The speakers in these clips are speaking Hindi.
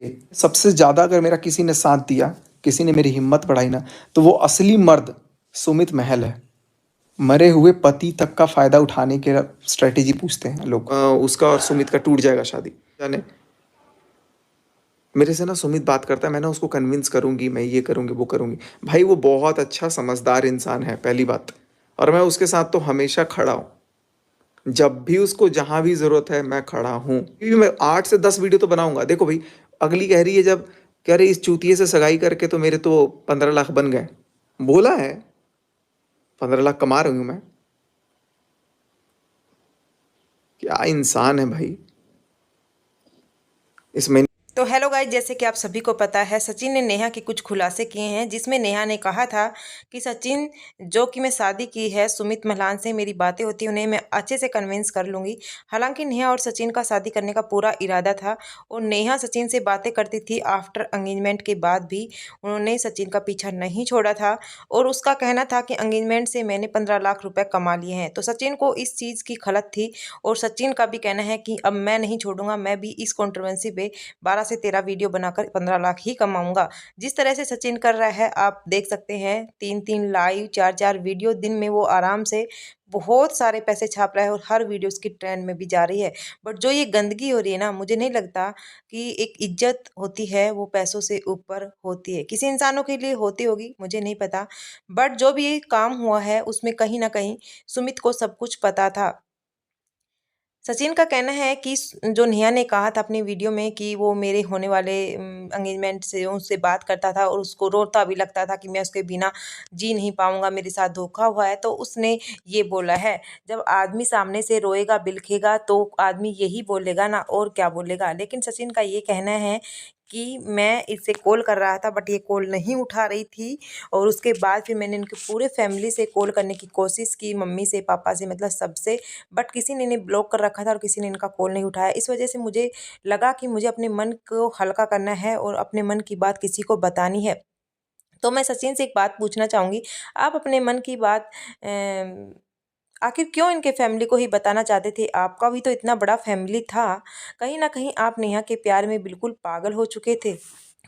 सबसे ज़्यादा अगर मेरा किसी ने साथ दिया, किसी ने मेरी हिम्मत बढ़ाई ना, तो वो असली मर्द सुमित महल है। मरे हुए पति तक का फ़ायदा उठाने के स्ट्रैटेजी पूछते हैं लोग। उसका और सुमित का टूट जाएगा शादी। जाने मेरे से ना सुमित बात करता है, मैं ना उसको कन्विंस करूँगी, मैं ये करूँगी, वो करूँगी। भाई वो बहुत अच्छा समझदार इंसान है, पहली बात। और मैं उसके साथ तो हमेशा खड़ा हूँ। जब भी उसको जहाँ भी ज़रूरत है मैं खड़ा हूँ। क्योंकि मैं 8 से 10 वीडियो तो बनाऊँगा। देखो भाई, अगली कह रही है जब, कह रही इस चूतिए से सगाई करके तो मेरे तो 15 लाख बन गए। बोला है 15 लाख कमा रही हूँ मैं। क्या इंसान है भाई। इस महीने तो हेलो गाइस, जैसे कि आप सभी को पता है सचिन ने नेहा के कुछ खुलासे किए हैं, जिसमें नेहा ने कहा था कि सचिन, जो कि मैं शादी की है सुमित महलान से, मेरी बातें होती उन्हें मैं अच्छे से कन्विंस कर लूँगी। हालांकि नेहा और सचिन का शादी करने का पूरा इरादा था और नेहा सचिन से बातें करती थी। आफ्टर एंगेजमेंट के बाद भी उन्होंने सचिन का पीछा नहीं छोड़ा था और उसका कहना था कि एंगेजमेंट से मैंने 15 लाख रुपये कमा लिए हैं। तो सचिन को इस चीज़ की खलत थी और सचिन का भी कहना है कि अब मैं नहीं छोड़ूंगा, मैं भी इस कॉन्ट्रोवर्सी पे 12 से 13 वीडियो बनाकर 15 लाख ही कमाऊंगा। जिस तरह से सचिन कर रहा है आप देख सकते हैं, 3-3 लाइव, 4-4 वीडियो दिन में वो आराम से बहुत सारे पैसे छाप रहा है और हर वीडियो उसकी ट्रेंड में भी जा रही है। बट जो ये गंदगी हो रही है ना, मुझे नहीं लगता कि एक इज्जत होती है वो पैसों से ऊपर होती है। किसी इंसानों के लिए होती होगी, मुझे नहीं पता। बट जो भी ये काम हुआ है उसमें कहीं ना कहीं सुमित को सब कुछ पता था। सचिन का कहना है कि जो नेहा ने कहा था अपनी वीडियो में कि वो मेरे होने वाले एंगेजमेंट से उससे बात करता था और उसको रोता भी लगता था कि मैं उसके बिना जी नहीं पाऊंगा, मेरे साथ धोखा हुआ है। तो उसने ये बोला है, जब आदमी सामने से रोएगा बिलखेगा तो आदमी यही बोलेगा ना, और क्या बोलेगा। लेकिन सचिन का ये कहना है कि मैं इससे कॉल कर रहा था बट ये कॉल नहीं उठा रही थी और उसके बाद फिर मैंने इनके पूरे फैमिली से कॉल करने की कोशिश की, मम्मी से, पापा से, मतलब सबसे। बट किसी ने इन्हें ब्लॉक कर रखा था और किसी ने इनका कॉल नहीं उठाया। इस वजह से मुझे लगा कि मुझे अपने मन को हल्का करना है और अपने मन की बात किसी को बतानी है। तो मैं सचिन से एक बात पूछना चाहूँगी, आप अपने मन की बात आखिर क्यों इनके फैमिली को ही बताना चाहते थे? आपका भी तो इतना बड़ा फैमिली था। कहीं न कहीं आप नेहा के प्यार में बिल्कुल पागल हो चुके थे।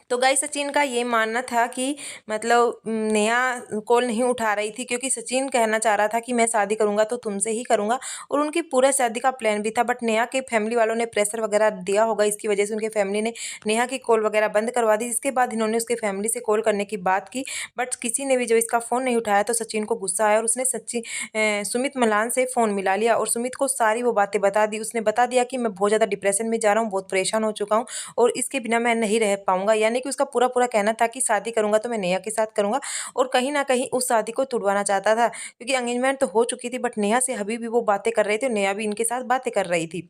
तो गाइस, सचिन का ये मानना था कि मतलब नेहा कॉल नहीं उठा रही थी क्योंकि सचिन कहना चाह रहा था कि मैं शादी करूंगा तो तुमसे ही करूंगा, और उनकी पूरा शादी का प्लान भी था। बट नेहा के फैमिली वालों ने प्रेशर वगैरह दिया होगा, इसकी वजह से उनके फैमिली ने नेहा की कॉल वगैरह बंद करवा दी। इसके बाद इन्होंने उसके फैमिली से कॉल करने की बात की बट किसी ने भी जब इसका फ़ोन नहीं उठाया तो सचिन को गुस्सा आया और उसने सुमित मलान से फ़ोन मिला लिया और सुमित को सारी वो बातें बता दी। उसने बता दिया कि मैं बहुत ज़्यादा डिप्रेशन में जा रहा हूँ, बहुत परेशान हो चुका हूँ और इसके बिना मैं नहीं रह पाऊँगा। यानी कि उसका पूरा-पूरा कहना था कि शादी करूँगा तो मैं नेहा के साथ करूँगा और कहीं न कहीं उस शादी को तुड़वाना चाहता था क्योंकि एंगेजमेंट तो हो चुकी थी बट नेहा से अभी भी वो बातें कर रहे थे और नेहा भी इनके साथ बातें कर रही थी।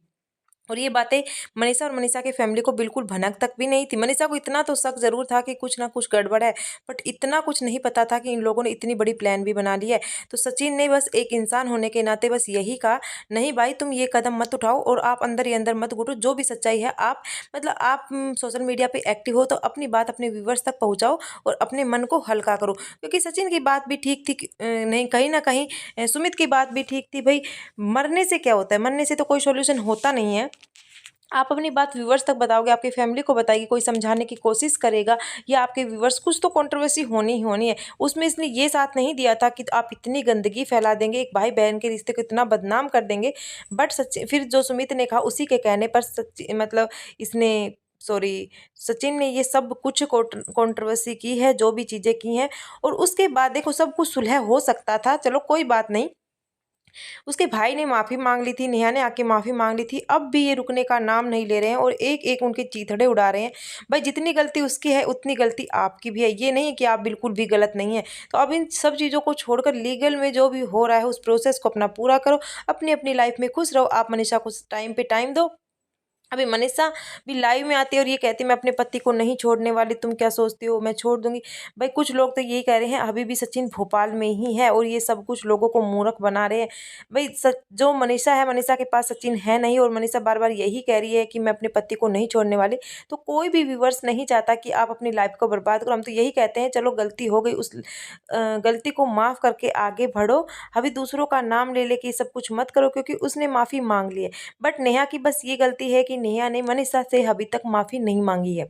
और ये बातें मनीषा और मनीषा के फैमिली को बिल्कुल भनक तक भी नहीं थी। मनीषा को इतना तो शक ज़रूर था कि कुछ ना कुछ गड़बड़ है, बट इतना कुछ नहीं पता था कि इन लोगों ने इतनी बड़ी प्लान भी बना ली है। तो सचिन ने बस एक इंसान होने के नाते बस यही कहा, नहीं भाई तुम ये कदम मत उठाओ और आप अंदर ही अंदर मत घुटो। जो भी सच्चाई है आप, मतलब आप सोशल मीडिया पे एक्टिव हो तो अपनी बात अपने व्यूवर्स तक पहुँचाओ और अपने मन को हल्का करो। क्योंकि सचिन की बात भी ठीक थी नहीं कहीं न कहीं सुमित की बात भी ठीक थी। भई मरने से क्या होता है? मरने से तो कोई सॉल्यूशन होता नहीं है। आप अपनी बात व्यूवर्स तक बताओगे, आपकी फैमिली को बताएगी, कोई समझाने की कोशिश करेगा या आपके व्यूवर्स, कुछ तो कंट्रोवर्सी होनी ही होनी है। उसमें इसने ये साथ नहीं दिया था कि आप इतनी गंदगी फैला देंगे, एक भाई बहन के रिश्ते को इतना बदनाम कर देंगे। बट सच फिर जो सुमित ने कहा उसी के कहने पर सच मतलब इसने सॉरी सचिन ने ये सब कुछ कंट्रोवर्सी की है, जो भी चीज़ें की हैं। और उसके बाद देखो सब कुछ सुलह हो सकता था, चलो कोई बात नहीं। उसके भाई ने माफ़ी मांग ली थी, नेहा ने आके माफ़ी मांग ली थी, अब भी ये रुकने का नाम नहीं ले रहे हैं और एक-एक उनके चीथड़े उड़ा रहे हैं। भाई जितनी गलती उसकी है उतनी गलती आपकी भी है, ये नहीं है कि आप बिल्कुल भी गलत नहीं हैं। तो अब इन सब चीज़ों को छोड़कर लीगल में जो भी हो रहा है उस प्रोसेस को अपना पूरा करो, अपनी-अपनी लाइफ़ में खुश रहो। आप मनीषा को टाइम पे टाइम दो। अभी मनीषा भी लाइव में आती है और ये कहती है मैं अपने पति को नहीं छोड़ने वाली, तुम क्या सोचती हो मैं छोड़ दूंगी। भाई कुछ लोग तो यही कह रहे हैं अभी भी सचिन भोपाल में ही है और ये सब कुछ लोगों को मूर्ख बना रहे हैं। भाई सच जो मनीषा है, मनीषा के पास सचिन है नहीं और मनीषा बार बार यही कह रही है कि मैं अपने पति को नहीं छोड़ने वाली। तो कोई भी व्यूवर्स नहीं चाहता कि आप अपनी लाइफ को बर्बाद करो। हम तो यही कहते हैं चलो गलती हो गई, उस गलती को माफ़ करके आगे बढ़ो। अभी दूसरों का नाम ले लेके ये सब कुछ मत करो क्योंकि उसने माफ़ी मांग ली है। बट नेहा की बस ये गलती है कि नेहा ने मनीषा से अभी तक माफ़ी नहीं मांगी है।